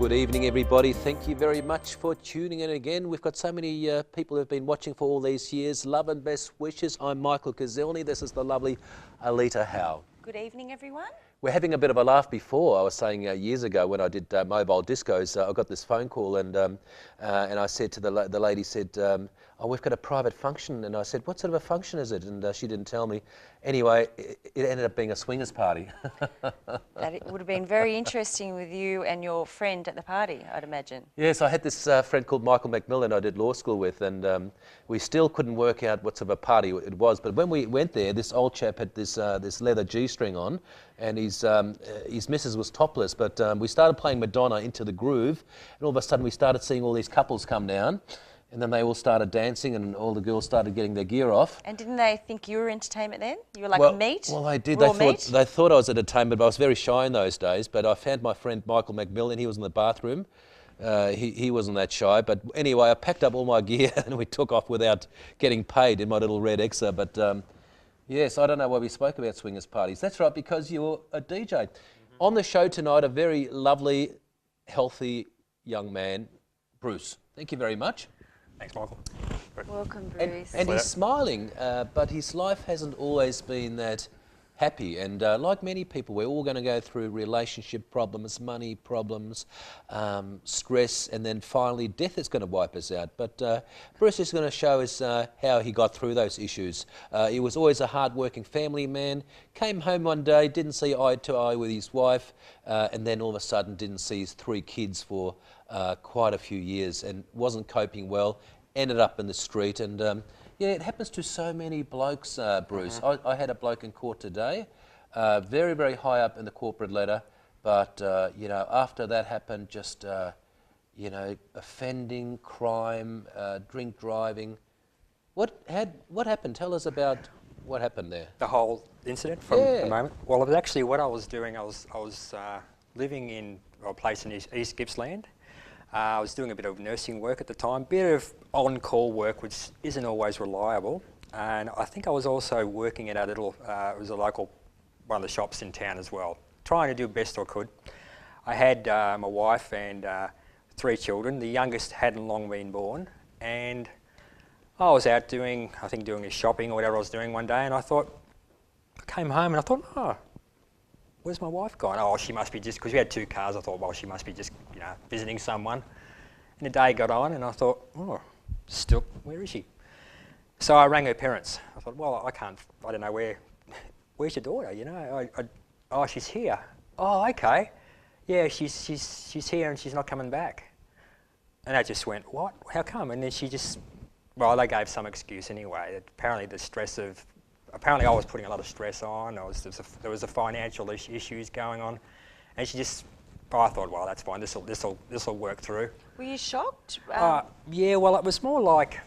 Good evening, everybody. Thank you very much for tuning in again. We've got so many people who've been watching for all these years. Love and best wishes. I'm Michael Kazelny. This is the lovely Alita Howe. Good evening, everyone. We're having a bit of a laugh before. I was saying years ago when I did mobile discos, I got this phone call and I said to the lady said, oh, we've got a private function. And I said, what sort of a function is it? And she didn't tell me. Anyway, it ended up being a swingers party. That it would have been very interesting with you and your friend at the party, I'd imagine. Yes, I had this friend called Michael McMillan I did law school with, and we still couldn't work out what sort of a party it was. But when we went there, this old chap had this leather G-string on, and his missus was topless. But we started playing Madonna Into the Groove, and all of a sudden we started seeing all these couples come down. And then they all started dancing and all the girls started getting their gear off. And didn't they think you were entertainment then? You were like meat? Well, they did. They thought I was entertainment, but I was very shy in those days. But I found my friend Michael McMillan. He was in the bathroom. He wasn't that shy. But anyway, I packed up all my gear and we took off without getting paid in my little red Exa. But yes, I don't know why we spoke about swingers parties. That's right, because you're a DJ. Mm-hmm. On the show tonight, a very lovely, healthy young man, Bruce. Thank you very much. Thanks, Michael. Welcome, Bruce. And he's smiling, but his life hasn't always been that happy. And like many people, we're all going to go through relationship problems, money problems, stress, and then finally death is going to wipe us out. But Bruce is going to show us how he got through those issues. He was always a hard-working family man, came home one day, didn't see eye to eye with his wife, and then all of a sudden didn't see his 3 kids for quite a few years and wasn't coping well, ended up in the street. And yeah, it happens to so many blokes, Bruce. I had a bloke in court today, very, very high up in the corporate ladder, but you know, after that happened, just you know, offending, crime, drink driving. What happened? Tell us about what happened there. The whole incident from the moment? Well, it was actually what I was doing. I was living in a place in East Gippsland. I was doing a bit of nursing work at the time, bit of on-call work, which isn't always reliable. And I think I was also working at a little, it was a local, one of the shops in town as well, trying to do the best I could. I had my wife and 3 children. The youngest hadn't long been born. And I was out doing a shopping or whatever I was doing one day, and I came home and I thought, oh, where's my wife gone? Oh, she must be just, because we had 2 cars, I thought, well, she must be just, you know, visiting someone. And the day got on and I thought, oh, still, where is she? So I rang her parents. I thought, well, I don't know where's your daughter, you know? Oh, she's here. Oh, okay. Yeah, she's here and she's not coming back. And I just went, what? How come? And then she just, well, they gave some excuse anyway. Apparently the stress of, apparently I was putting a lot of stress on. There was a financial issues going on, and she just. Oh, I thought, well, that's fine. This will work through. Were you shocked? Yeah. Well, it was more like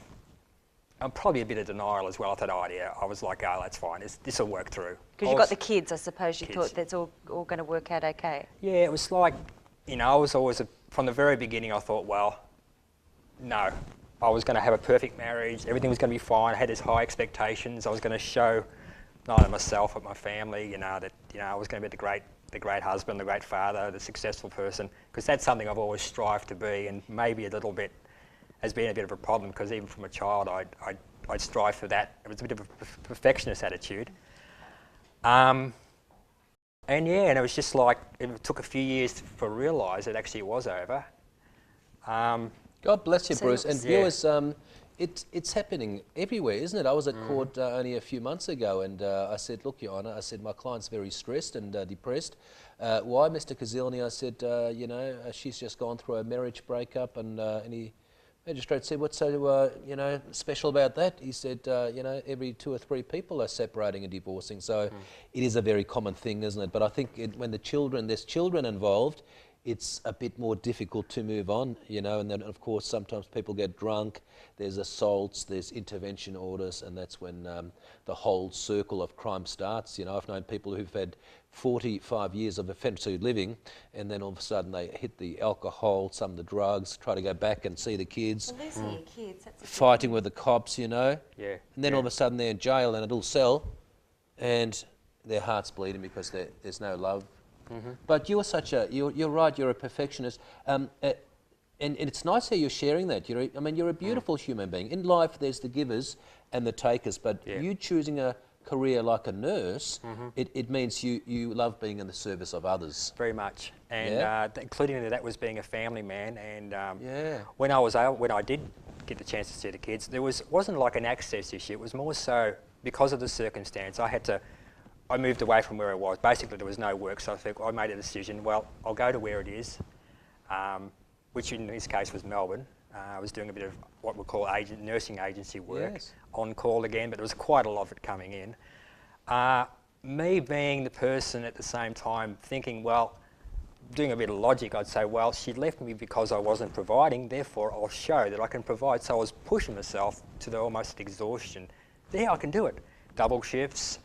probably a bit of denial as well. I thought, oh yeah. I was like, oh, that's fine. This will work through. Because you got the kids, I suppose. You thought that's all going to work out okay. Yeah, it was like, you know, I was always from the very beginning. I thought, well, no. I was going to have a perfect marriage, everything was going to be fine, I had these high expectations, I was going to show not only myself but my family, you know, that I was going to be the great husband, the great father, the successful person, because that's something I've always strived to be, and maybe a little bit has been a bit of a problem, because even from a child I'd strive for that. It was a bit of a perfectionist attitude. And yeah, and it was just like, it took a few years to realise that actually it was over. God bless you, Bruce. And viewers, it's happening everywhere, isn't it? I was at court only a few months ago, and I said, look, Your Honour, I said, my client's very stressed and depressed. Why, Mr. Kazelny? I said, you know, she's just gone through a marriage breakup, and the magistrate said, what's so, you know, special about that? He said, you know, every 2 or 3 people are separating and divorcing, so it is a very common thing, isn't it? But I think when there's children involved, it's a bit more difficult to move on, you know, and then of course sometimes people get drunk, there's assaults, there's intervention orders, and that's when the whole circle of crime starts. You know, I've known people who've had 45 years of offensive living, and then all of a sudden they hit the alcohol, some of the drugs, try to go back and see the kids, Well, losing your kids, that's a fighting with the cops, you know, Yeah. and then all of a sudden they're in jail in a little cell, and their heart's bleeding because there's no love. But you're such a, you're right, you're a perfectionist. And it's nice how you're sharing that. I mean, you're a beautiful human being. In life, there's the givers and the takers, but you choosing a career like a nurse, it means you love being in the service of others. Very much, and including that was being a family man. And Yeah. when I did get the chance to see the kids, wasn't like an access issue. It was more so because of the circumstance. I moved away from where I was. Basically, there was no work, so I made a decision. Well, I'll go to where it is, which in this case was Melbourne. I was doing a bit of what we call nursing agency work, on call again, but there was quite a lot of it coming in. Me being the person at the same time thinking, well, doing a bit of logic, I'd say, well, she left me because I wasn't providing, therefore I'll show that I can provide. So I was pushing myself to the almost exhaustion. Yeah, I can do it. Double shifts.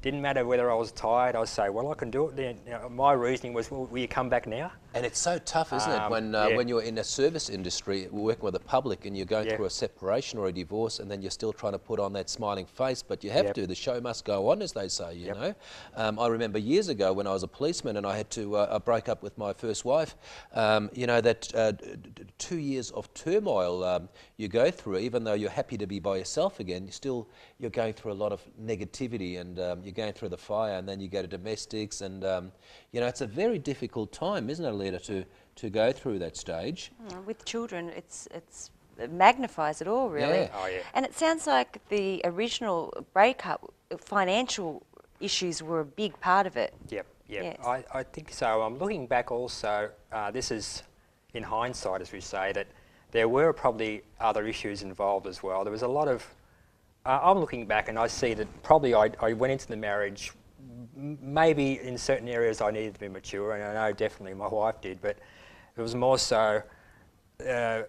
Didn't matter whether I was tired, I'd say, well, I can do it. Then my reasoning was, well, will you come back now? And it's so tough, isn't it, when you're in a service industry, working with the public, and you're going through a separation or a divorce, and then you're still trying to put on that smiling face, but you have to. The show must go on, as they say, you know. I remember years ago when I was a policeman and I had to break up with my first wife, you know, that 2 years of turmoil you go through, even though you're happy to be by yourself again, you're going through a lot of negativity, and you're going through the fire, and then you go to domestics, and you know, it's a very difficult time, isn't it, Alita, to go through that stage. With children, it magnifies it all, really. Yeah. Oh, yeah. And it sounds like the original breakup, financial issues were a big part of it. Yep. Yes. I think so. I'm looking back also, this is in hindsight, as we say, that there were probably other issues involved as well. There was a lot of, I'm looking back and I see that probably I went into the marriage, maybe in certain areas I needed to be mature, and I know definitely my wife did, but it was more so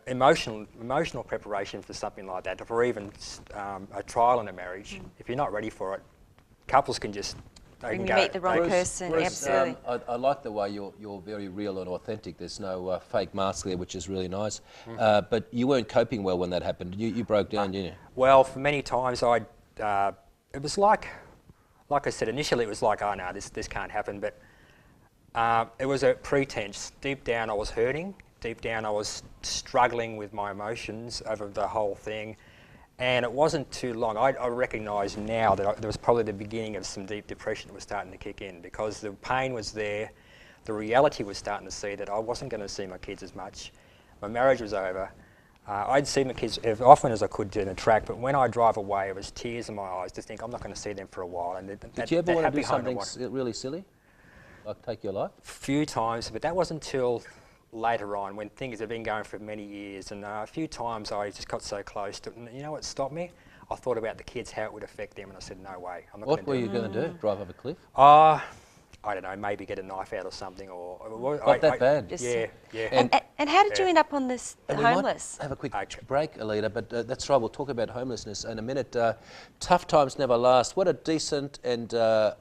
emotional preparation for something like that, or even a trial in a marriage. If you're not ready for it, couples can just When you meet the wrong person, absolutely. I like the way you're very real and authentic. There's no fake mask there, which is really nice. But you weren't coping well when that happened. You broke down, didn't you? Well, for many times it was like I said, initially it was like, oh no, this can't happen, but it was a pretense. Deep down I was hurting, deep down I was struggling with my emotions over the whole thing, and it wasn't too long. I recognise now that there was probably the beginning of some deep depression that was starting to kick in, because the pain was there, the reality was starting to see that I wasn't going to see my kids as much. My marriage was over. I'd see my kids as often as I could in a track, but when I drive away, it was tears in my eyes to think I'm not going to see them for a while. And Did you ever want to do something really silly, like take your life? A few times, but that wasn't until later on, when things have been going for many years. And a few times I just got so close to it. And you know what stopped me? I thought about the kids, how it would affect them, and I said, no way, I'm not going to do it. What were you going to do? Drive off a cliff? I don't know, maybe get a knife out or something, or... Not that bad? Yeah. And how did you end up on this, the homeless? Have a quick break, Alita, but that's right, we'll talk about homelessness in a minute. Tough times never last. What a decent and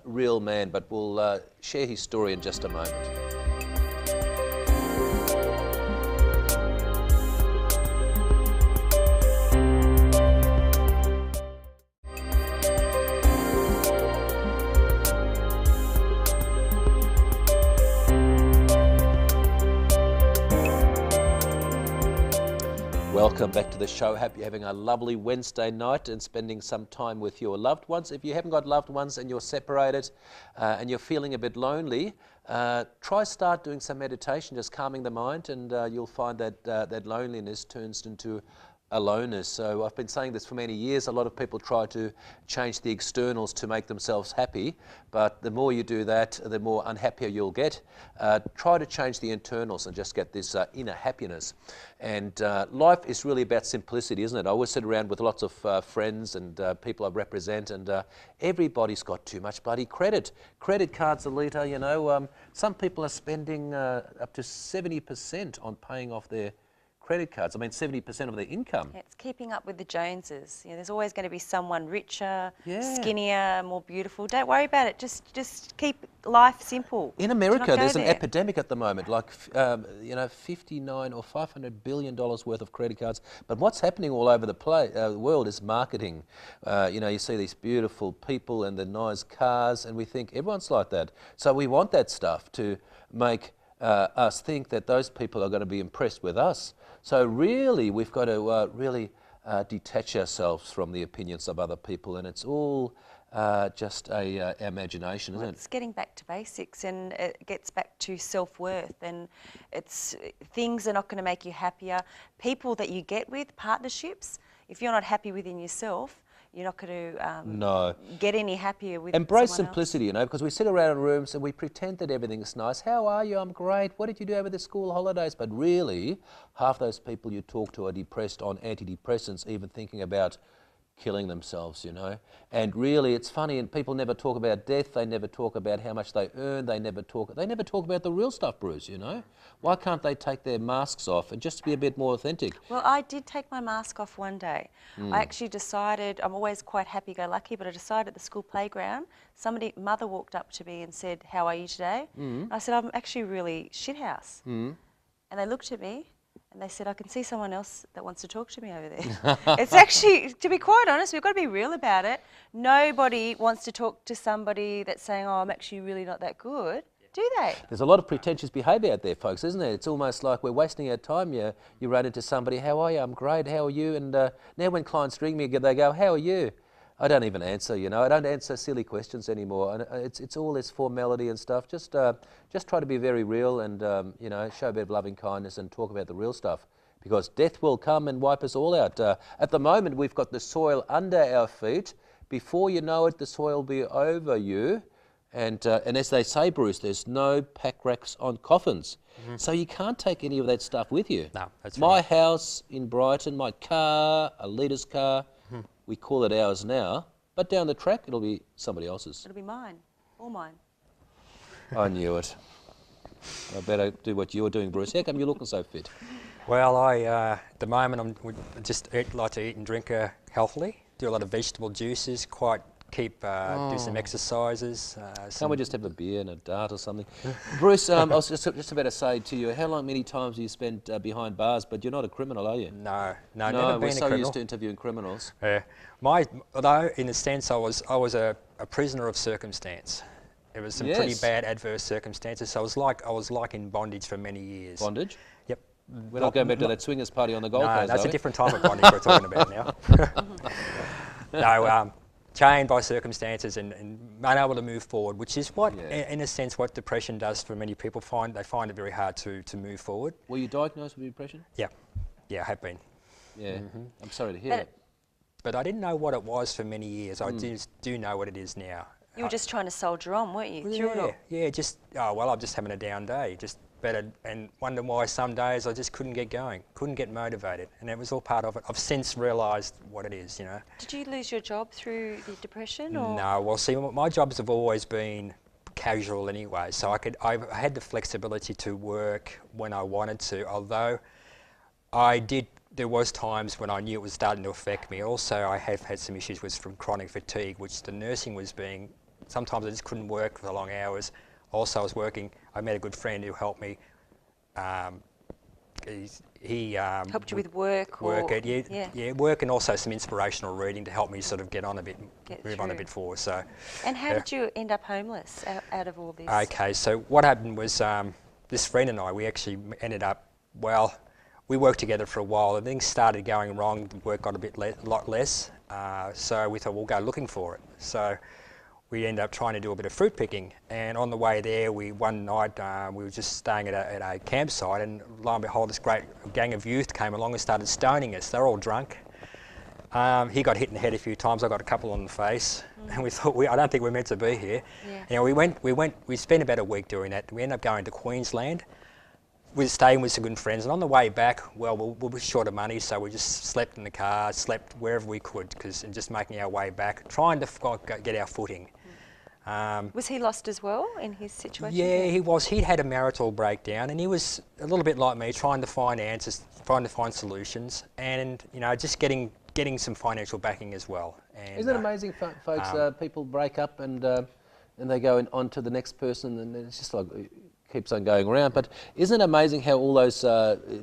real man, but we'll share his story in just a moment. Welcome back to the show. Hope you're having a lovely Wednesday night and spending some time with your loved ones. If you haven't got loved ones and you're separated and you're feeling a bit lonely, start doing some meditation, just calming the mind, and you'll find that that loneliness turns into aloneness. So I've been saying this for many years. A lot of people try to change the externals to make themselves happy, but the more you do that, the more unhappier you'll get. Try to change the internals and just get this inner happiness. And life is really about simplicity, isn't it? I always sit around with lots of friends and people I represent, and everybody's got too much bloody credit. Credit cards, Alita, you know, some people are spending up to 70% on paying off their credit cards. I mean, 70% of their income. It's keeping up with the Joneses. You know, there's always going to be someone richer, Yeah. skinnier, more beautiful. Don't worry about it. Just keep life simple. In Do America, not go there's an there. epidemic at the moment, like, you know, $59 or $500 billion worth of credit cards. But what's happening all over the world is marketing. You know, you see these beautiful people and the nice cars, and we think everyone's like that. So we want that stuff to make us think that those people are going to be impressed with us. So really, we've got to really detach ourselves from the opinions of other people, and it's all just a imagination, isn't it? It's getting back to basics, and it gets back to self-worth, and it's things are not going to make you happier. People that you get with, partnerships, if you're not happy within yourself, you're not going to get any happier with Embrace someone simplicity, you know, because we sit around in rooms and we pretend that everything's nice. How are you? I'm great. What did you do over the school holidays? But really, half those people you talk to are depressed on antidepressants, even thinking about killing themselves, you know. And really, it's funny, and people never talk about death. They never talk about how much they earn. They never talk about the real stuff, Bruce, you know. Why can't they take their masks off and just be a bit more authentic? Well, I did take my mask off one day. I actually decided, I'm always quite happy-go-lucky, but I decided at the school playground, mother walked up to me and said, "How are you today?" I said, "I'm actually really shithouse." And they looked at me and they said, "I can see someone else that wants to talk to me over there." It's actually, to be quite honest, we've got to be real about it. Nobody wants to talk to somebody that's saying, "Oh, I'm actually really not that good." Do they? There's a lot of pretentious behaviour out there, folks, isn't there? It's almost like we're wasting our time. You run into somebody, "How are you?" "I'm great, how are you?" And now when clients ring me, they go, "How are you?" I don't even answer, you know. I don't answer silly questions anymore. And it's all this formality and stuff. Just try to be very real and, you know, show a bit of loving kindness and talk about the real stuff. Because death will come and wipe us all out. At the moment, we've got the soil under our feet. Before you know it, the soil will be over you. And as they say, Bruce, there's no pack racks on coffins. So you can't take any of that stuff with you. No, that's My right. house in Brighton, my car, a leader's car, we call it ours now, but down the track it'll be somebody else's. It'll be mine, all mine. I knew it. I better do what you're doing, Bruce. How come you're looking so fit? Well, at the moment, like to eat and drink healthily. Do a lot of vegetable juices. Do some exercises. Can't we just have a beer and a dart or something? Bruce, I was just about to say to you, many times have you spent behind bars? But you're not a criminal, are you? No, never No, we're been a so criminal. used to interviewing criminals. Yeah, although in a sense I was a prisoner of circumstance. It was some pretty Yes. bad adverse circumstances. So I was like in bondage for many years. Bondage? Yep. We're not going back to that swingers party on the Gold No, Coast, that's are a we? different type of bondage we're talking about now. No, chained by circumstances and unable to move forward, which is what, in a sense, what depression does for many people. They find it very hard to move forward. Were you diagnosed with depression? Yeah, I have been. Yeah. I'm sorry to hear that. But I didn't know what it was for many years. I do know what it is now. You were just trying to soldier on, weren't you? Through it all. Yeah, I'm just having a down day, just better, and wonder why some days I just couldn't get going, couldn't get motivated, and it was all part of it. I've since realised what it is, you know. Did you lose your job through the depression, or? No, well, see, my jobs have always been casual anyway, so I had the flexibility to work when I wanted to, although there was times when I knew it was starting to affect me. Also, I have had some issues from chronic fatigue, which the nursing was sometimes I just couldn't work for the long hours. Also, I met a good friend who helped me. He Helped you with work? Work, work, and also some inspirational reading to help me sort of move on a bit forward. So. And how did you end up homeless out of all this? Okay, so what happened was this friend and I, we actually ended up, we worked together for a while and things started going wrong, the work got a lot less, so we thought we'll go looking for it. So we ended up trying to do a bit of fruit picking, and on the way there, one night we were just staying at a campsite, and lo and behold, this great gang of youth came along and started stoning us. They're all drunk. He got hit in the head a few times. I got a couple on the face, and we thought, I don't think we're meant to be here. Yeah. You know, we spent about a week doing that. We ended up going to Queensland. We were staying with some good friends, and on the way back, we were short of money, so we just slept in the car, slept wherever we could, and just making our way back, trying to get our footing. Was he lost as well in his situation? Yeah, he was. He'd had a marital breakdown, and he was a little bit like me, trying to find answers, trying to find solutions, and just getting some financial backing as well. And, Isn't it amazing, folks? People break up and they go on to the next person, and it's just like it keeps on going around. But isn't it amazing how all those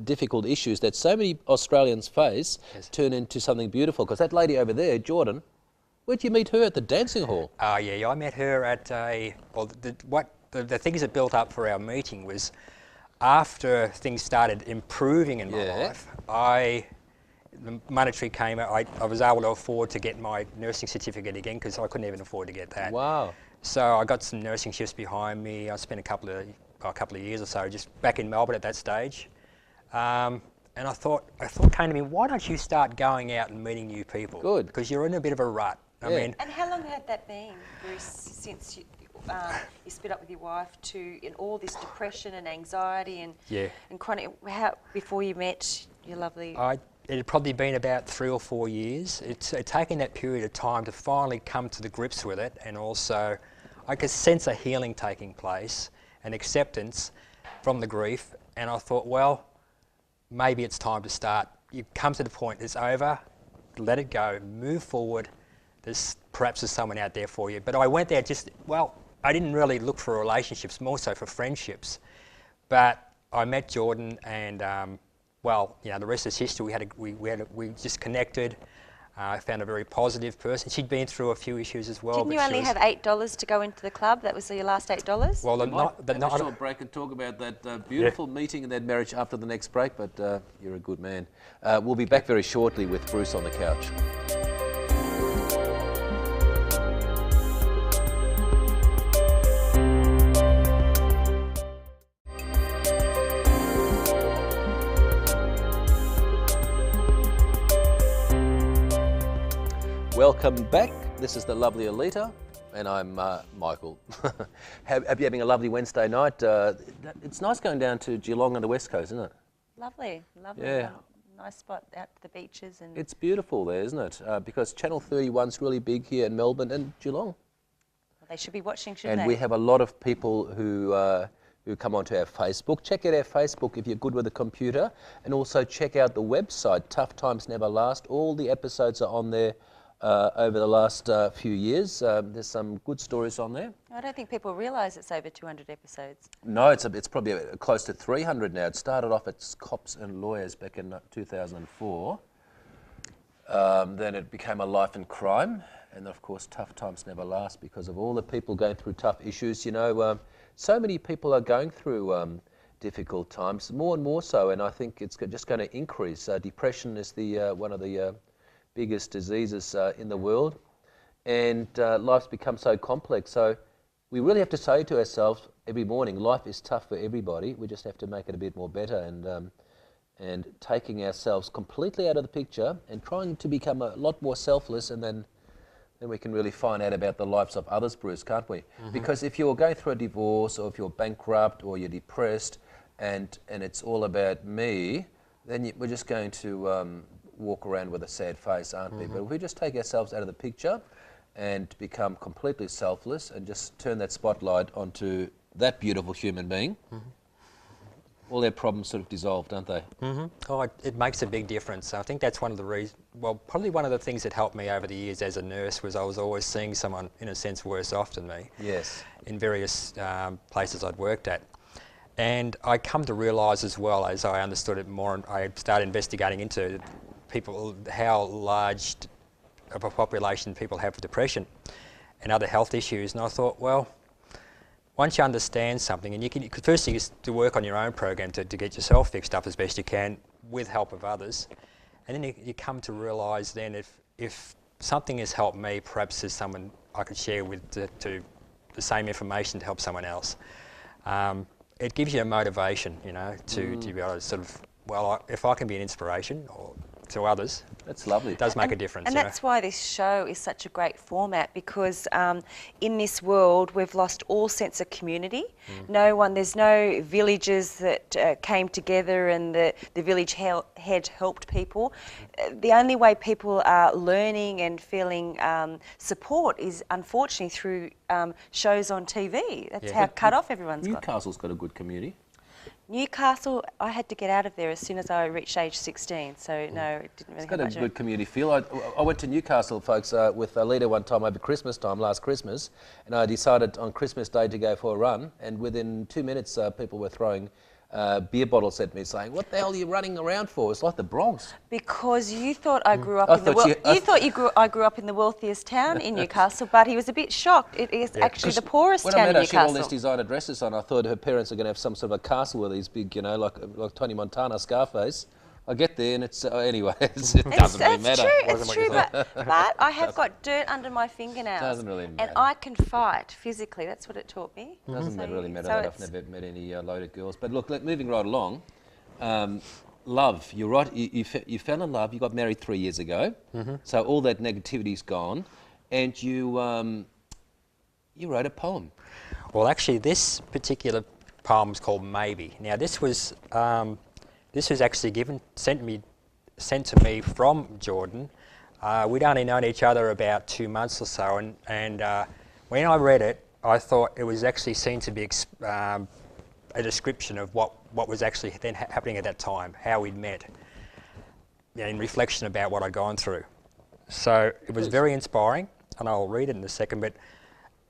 difficult issues that so many Australians face turn into something beautiful? Because that lady over there, Jordan, where'd you meet her? At the dancing hall? Oh yeah, I met her at the things that built up for our meeting was after things started improving in my life. The monetary came out. I was able to afford to get my nursing certificate again because I couldn't even afford to get that. Wow. So I got some nursing shifts behind me. I spent a couple of years or so just back in Melbourne at that stage. And I thought came to me, why don't you start going out and meeting new people? Good. Because you're in a bit of a rut. I mean, and how long had that been, Bruce, since you split up with your wife in all this depression and anxiety and chronic, before you met your lovely... It had probably been about 3 or 4 years. It's taken that period of time to finally come to the grips with it, and also I could sense a healing taking place, an acceptance from the grief, and I thought, well, maybe it's time to start. You come to the point, it's over, let it go, move forward. Perhaps there's someone out there for you. But I went there I didn't really look for relationships, more so for friendships. But I met Jordan, and the rest is history. We just connected. I found a very positive person. She'd been through a few issues as well. Didn't you only have $8 to go into the club? That was your last $8? Well, have a short break and talk about that beautiful meeting and that marriage after the next break, but you're a good man. We'll be back very shortly with Bruce on the couch. Welcome back. This is the lovely Alita, and I'm Michael. Hope you're having a lovely Wednesday night. It's nice going down to Geelong on the west coast, isn't it? Lovely. Yeah. Nice spot out to the beaches. And it's beautiful there, isn't it? Because Channel 31's really big here in Melbourne and Geelong. Well, they should be watching, shouldn't they? And we have a lot of people who come onto our Facebook. Check out our Facebook if you're good with a computer, and also check out the website, Tough Times Never Last. All the episodes are on there. Over the last few years. There's some good stories on there. I don't think people realise it's over 200 episodes. No, it's probably close to 300 now. It started off as Cops and Lawyers back in 2004. Then it became a Life and Crime, and of course Tough Times Never Last because of all the people going through tough issues. So many people are going through difficult times, more and more so, and I think it's just going to increase. Depression is one of the biggest diseases in the world, and life's become so complex. So we really have to say to ourselves every morning, life is tough for everybody. We just have to make it a bit more better, and taking ourselves completely out of the picture and trying to become a lot more selfless, and then we can really find out about the lives of others, Bruce, can't we? Mm-hmm. Because if you're going through a divorce, or if you're bankrupt, or you're depressed, and it's all about me, then we're just going to walk around with a sad face, aren't we? But if we just take ourselves out of the picture and become completely selfless and just turn that spotlight onto that beautiful human being, all their problems sort of dissolve, don't they? Oh, it makes a big difference. I think that's one of the reasons, probably one of the things that helped me over the years as a nurse was I was always seeing someone, in a sense, worse off than me. Yes. In various places I'd worked at. And I come to realise as well, as I understood it more, and I started investigating into how large of a population people have with depression and other health issues, and I thought, well, once you understand something, and first thing is to work on your own program to get yourself fixed up as best you can with help of others, and then you come to realise then if something has helped me, perhaps there's someone I could share with to the same information to help someone else. It gives you a motivation, to be able to sort of, if I can be an inspiration, or to others. That's lovely. It does make a difference. And you know. that's why this show is such a great format, because in this world we've lost all sense of community. There's no villages that came together and the village head helped people. The only way people are learning and feeling support is unfortunately through shows on TV. That's how cut off everyone's got. Newcastle's got a good community. Newcastle, I had to get out of there as soon as I reached age 16, so no, it didn't really It's got have a much good community feel. I went to Newcastle, folks, with Alita one time over Christmas time, last Christmas, and I decided on Christmas Day to go for a run, and within 2 minutes people were throwing beer bottles at me saying, "What the hell are you running around for? It's like the Bronx." Because you thought I grew up I in the thought I grew up in the wealthiest town in Newcastle, but he was a bit shocked. It is actually the poorest When town I met in her, she had all Newcastle. these designer dresses on. I thought her parents are going to have some sort of a castle with these big, like Tony Montana, Scarface. I get there and it's, anyway, it doesn't really matter. It's true, but I have got dirt under my fingernails. Doesn't really And matter. I can fight physically. That's what it taught me. Doesn't So- really matter so that it's- I've never met any loaded girls. But look, moving right along, love, you're right, you fell in love, you got married 3 years ago, so all that negativity's gone, and you wrote a poem. Well, actually, this particular poem is called Maybe. Now, this was actually sent to me from Jordan. We'd only known each other about 2 months or so, and when I read it, I thought it was actually seen to be a description of what was actually then happening at that time, how we'd met, in reflection about what I'd gone through. So it was very inspiring, and I'll read it in a second, but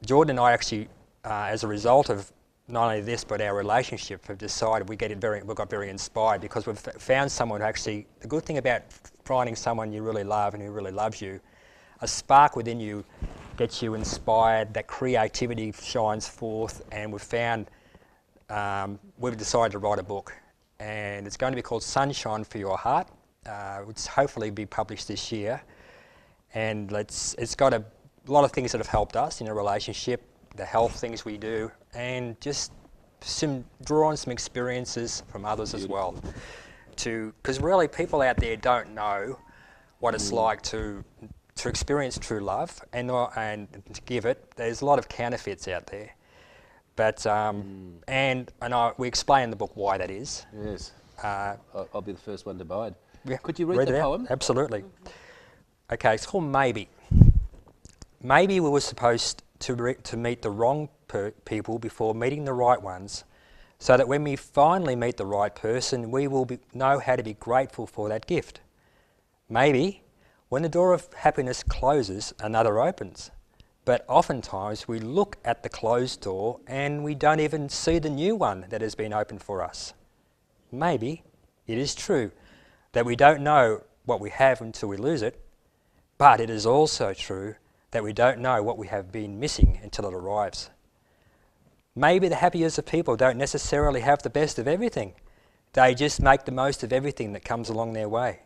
Jordan and I actually, as a result of not only this but our relationship, have decided we got very inspired because we've found someone who actually, the good thing about finding someone you really love and who really loves you, a spark within you gets you inspired, that creativity shines forth, and we've decided to write a book, and it's going to be called Sunshine for Your Heart, which hopefully be published this year, and it's got a lot of things that have helped us in a relationship, the health things we do, and just draw on some experiences from others as well. Because really people out there don't know what it's like to experience true love and to give it. There's a lot of counterfeits out there. But we explain in the book why that is. Yes. I'll be the first one to buy it. Yeah. Could you read the it poem? Out. Absolutely. Okay, it's called Maybe. Maybe we were supposed to meet the wrong people before meeting the right ones, so that when we finally meet the right person, we will know how to be grateful for that gift. Maybe when the door of happiness closes, another opens. But oftentimes we look at the closed door and we don't even see the new one that has been opened for us. Maybe it is true that we don't know what we have until we lose it, but it is also true that we don't know what we have been missing until it arrives. Maybe the happiest of people don't necessarily have the best of everything. They just make the most of everything that comes along their way.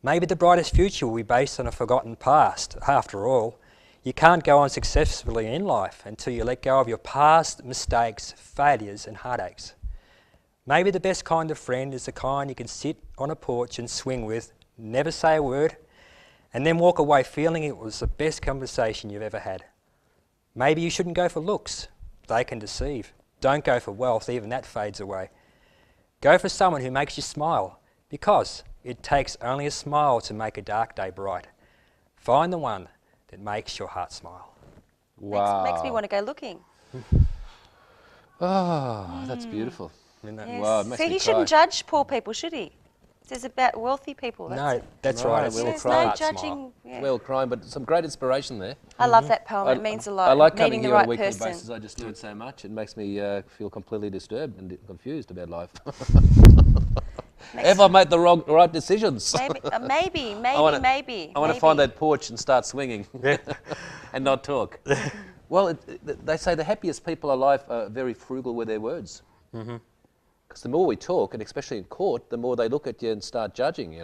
Maybe the brightest future will be based on a forgotten past. After all, you can't go on successfully in life until you let go of your past mistakes, failures and heartaches. Maybe the best kind of friend is the kind you can sit on a porch and swing with, never say a word, and then walk away feeling it was the best conversation you've ever had. Maybe you shouldn't go for looks. They can deceive. Don't go for wealth, even that fades away. Go for someone who makes you smile, because it takes only a smile to make a dark day bright. Find the one that makes your heart smile. Wow. Makes me want to go looking. Oh, that's beautiful. Yes. Wow, it makes See, me he cry. shouldn't judge poor people, should he? This is about wealthy people. No, that's Right, right. It's we'll it's There's cry. no heart smile. judging. Yeah. Well, crying, but some great inspiration there. I love that poem. It means a lot. I like Meeting coming the here on right a weekly person. basis. I just learn so much. It makes me feel completely disturbed and confused about life. Have I made the right decisions? Maybe, I want to find maybe. that porch and start swinging and not talk. Well, they say the happiest people alive are very frugal with their words. Because the more we talk, and especially in court, the more they look at you and start judging,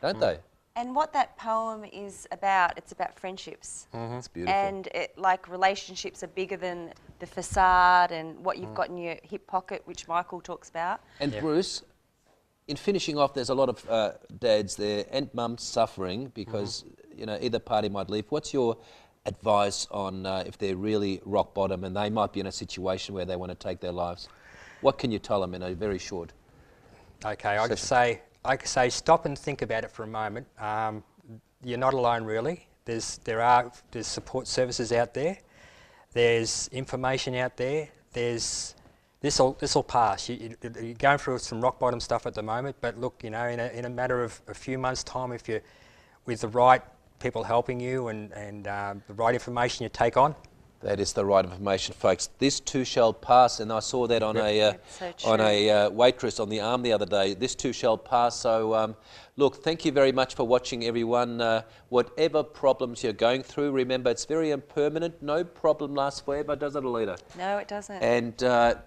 don't they? And what that poem is about, it's about friendships. It's beautiful. And like relationships are bigger than the facade and what you've got in your hip pocket, which Michael talks about. And Bruce, in finishing off, there's a lot of dads there and mums suffering because you know either party might leave. What's your advice on if they're really rock bottom and they might be in a situation where they want to take their lives? What can you tell them in a very short? Okay, I could say stop and think about it for a moment. You're not alone, really. There's support services out there. There's information out there. This'll pass. You're going through some rock bottom stuff at the moment, but look, you know, in a matter of a few months' time, if you're with the right people helping you and the right information you take on. That is the right information, folks. This too shall pass, and I saw that on a waitress on the arm the other day. This too shall pass. So, look, thank you very much for watching, everyone. Whatever problems you're going through, remember it's very impermanent. No problem lasts forever, does it, Alita? No, it doesn't. And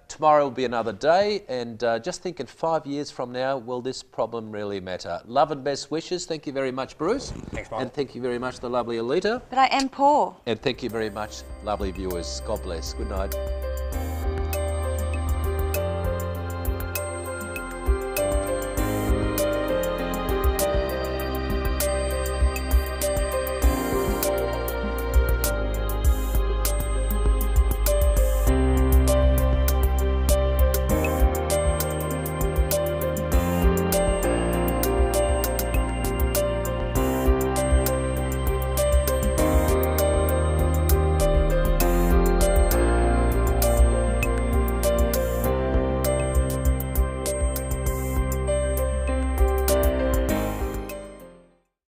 tomorrow will be another day. And just think, in 5 years from now, will this problem really matter? Love and best wishes. Thank you very much, Bruce. Thanks, Mike. And thank you very much, the lovely Alita. But I am poor. And thank you very much, lovely viewers. God bless. Good night.